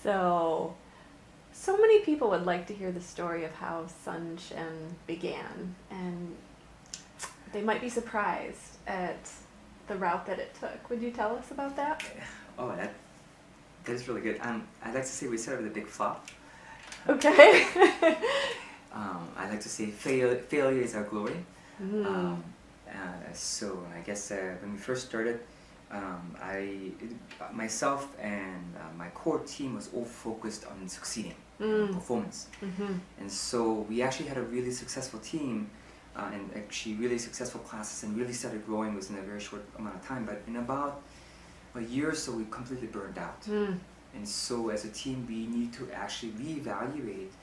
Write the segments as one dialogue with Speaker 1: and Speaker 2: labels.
Speaker 1: So many people would like to hear the story of how Sun Shen began, and they might be surprised at the route that it took. Would you tell us about that?
Speaker 2: Oh, that is really good. I'd like to say we started with a big flop.
Speaker 1: Okay.
Speaker 2: I'd like to say failure is our glory.
Speaker 1: Mm.
Speaker 2: So I guess when we first started, myself and my core team was all focused on succeeding, performance.
Speaker 1: Mm-hmm.
Speaker 2: And so we actually had a really successful team and actually really successful classes, and really started growing within a very short amount of time. But in about a year or so, we completely burned out.
Speaker 1: Mm.
Speaker 2: And so as a team, we need to actually reevaluate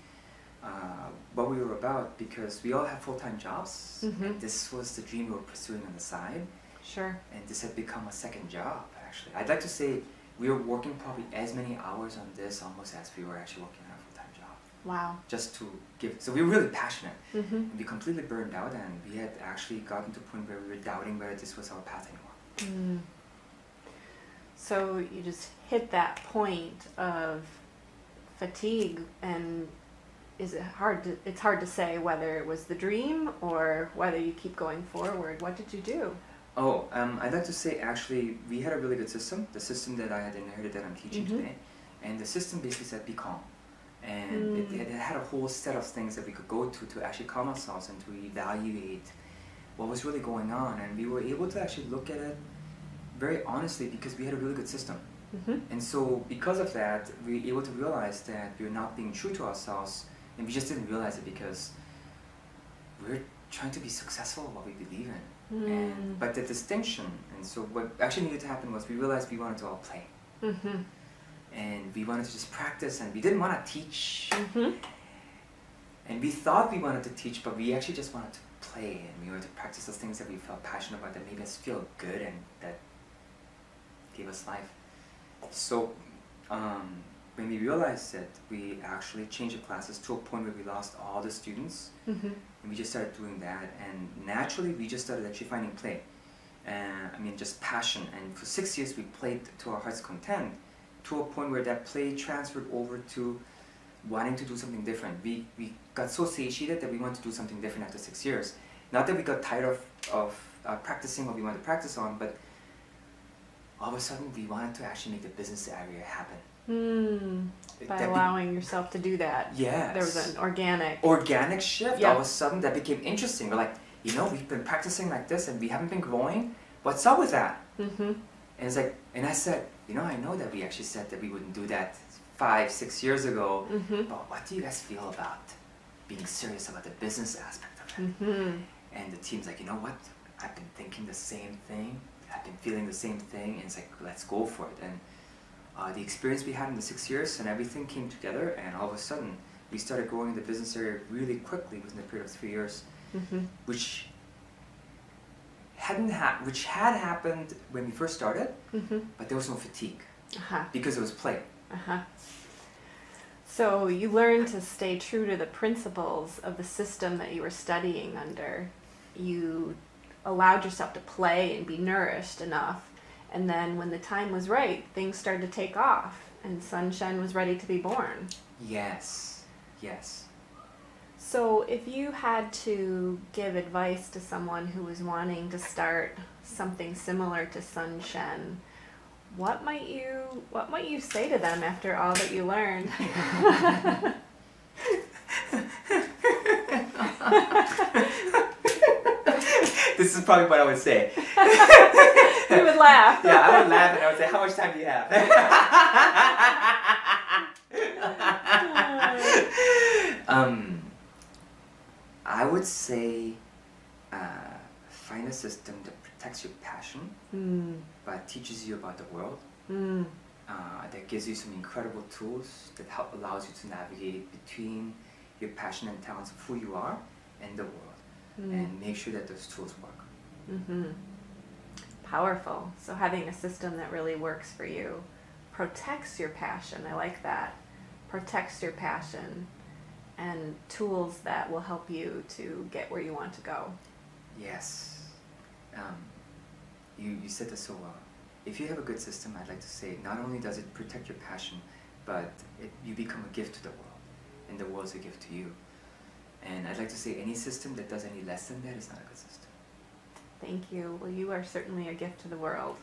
Speaker 2: what we were about, because we all have full-time jobs,
Speaker 1: Mm-hmm.
Speaker 2: and this was the dream we were pursuing on the side,
Speaker 1: Sure.
Speaker 2: and this had become a second job, actually. I'd like to say we were working probably as many hours on this almost as we were actually working on a full-time job.
Speaker 1: Wow.
Speaker 2: Just to give, so we were really passionate,
Speaker 1: Mm-hmm.
Speaker 2: and we completely burned out, and we had actually gotten to a point where we were doubting whether this was our path anymore.
Speaker 1: Mm. So you just hit that point of fatigue, and it's hard to say whether it was the dream or whether you keep going forward. What did you do?
Speaker 2: Oh, I'd like to say actually we had a really good system, the system that I had inherited that I'm teaching
Speaker 1: Mm-hmm.
Speaker 2: today. And the system basically said be calm. And it had a whole set of things that we could go to actually calm ourselves and to evaluate what was really going on. And we were able to actually look at it very honestly because we had a really good system.
Speaker 1: Mm-hmm.
Speaker 2: And so because of that, we were able to realize that we were not being true to ourselves, and we just didn't realize it because we're trying to be successful in what we believe in. But the distinction, and so what actually needed to happen was we realized we wanted to all play.
Speaker 1: Mm-hmm.
Speaker 2: And we wanted to just practice, and we didn't want to teach.
Speaker 1: Mm-hmm.
Speaker 2: And we thought we wanted to teach, but we actually just wanted to play, and we wanted to practice those things that we felt passionate about, that made us feel good and that gave us life. So when we realized that, we actually changed the classes to a point where we lost all the students.
Speaker 1: Mm-hmm.
Speaker 2: And we just started doing that, and naturally we just started actually finding play. Just passion. And for 6 years we played to our heart's content, to a point where that play transferred over to wanting to do something different. We got so satiated that we wanted to do something different after 6 years. Not that we got tired of practicing what we wanted to practice on, but all of a sudden we wanted to actually make the business area happen.
Speaker 1: By allowing yourself to do that.
Speaker 2: Yes.
Speaker 1: There was an organic
Speaker 2: shift.
Speaker 1: Yep.
Speaker 2: All of a sudden that became interesting. We're like, we've been practicing like this and we haven't been growing. What's up with that?
Speaker 1: Mm-hmm.
Speaker 2: And it's like, and I said, I know that we actually said that we wouldn't do that 5-6 years ago,
Speaker 1: Mm-hmm.
Speaker 2: but what do you guys feel about being serious about the business aspect of it?
Speaker 1: Mm-hmm.
Speaker 2: And the team's like, you know what? I've been thinking the same thing. I've been feeling the same thing. And it's like, let's go for it. And the experience we had in the 6 years and everything came together, and all of a sudden we started growing in the business area really quickly within a period of 3 years,
Speaker 1: Mm-hmm.
Speaker 2: which had happened when we first started,
Speaker 1: Mm-hmm.
Speaker 2: but there was no fatigue
Speaker 1: Uh-huh.
Speaker 2: because it was play.
Speaker 1: Uh-huh. So you learned to stay true to the principles of the system that you were studying under. You allowed yourself to play and be nourished enough. And then when the time was right, things started to take off, and Sun Shen was ready to be born.
Speaker 2: Yes, yes.
Speaker 1: So if you had to give advice to someone who was wanting to start something similar to Sun Shen, what might you say to them after all that you learned?
Speaker 2: This is probably what I would say.
Speaker 1: You would laugh.
Speaker 2: Yeah, I would laugh and I would say, how much time do you have? I would say find a system that protects your passion, but teaches you about the world, that gives you some incredible tools that allows you to navigate between your passion and talents of who you are and the world, and make sure that those tools work.
Speaker 1: Mm-hmm. Powerful. So having a system that really works for you, protects your passion. I like that. Protects your passion, and tools that will help you to get where you want to go.
Speaker 2: Yes. You said this so well. If you have a good system, I'd like to say, not only does it protect your passion, but you become a gift to the world, and the world's a gift to you. And I'd like to say any system that does any less than that is not a good system.
Speaker 1: Thank you. Well, you are certainly a gift to the world.